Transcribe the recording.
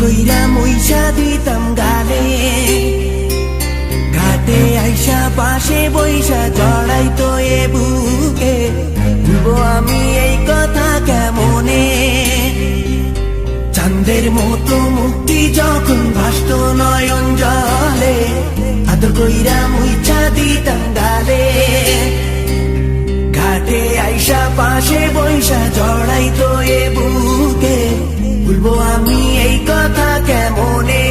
কইরা মুইছা দিতাম গালে, ঘাটে আইসা পাশে বইসা জড়াইতো এ বুকে, ভুলবো আমি এই কথা কেমনে। চাঁদের মতো মুক্তি যখন ভাসত নয়ন জলে, আদর কইরা মুইছা দিতাম গালে, ঘাটে আইসা পাশে বইসা জড়াইতো এ বুকে, ভুলবো আমি এই কথা কেমনে।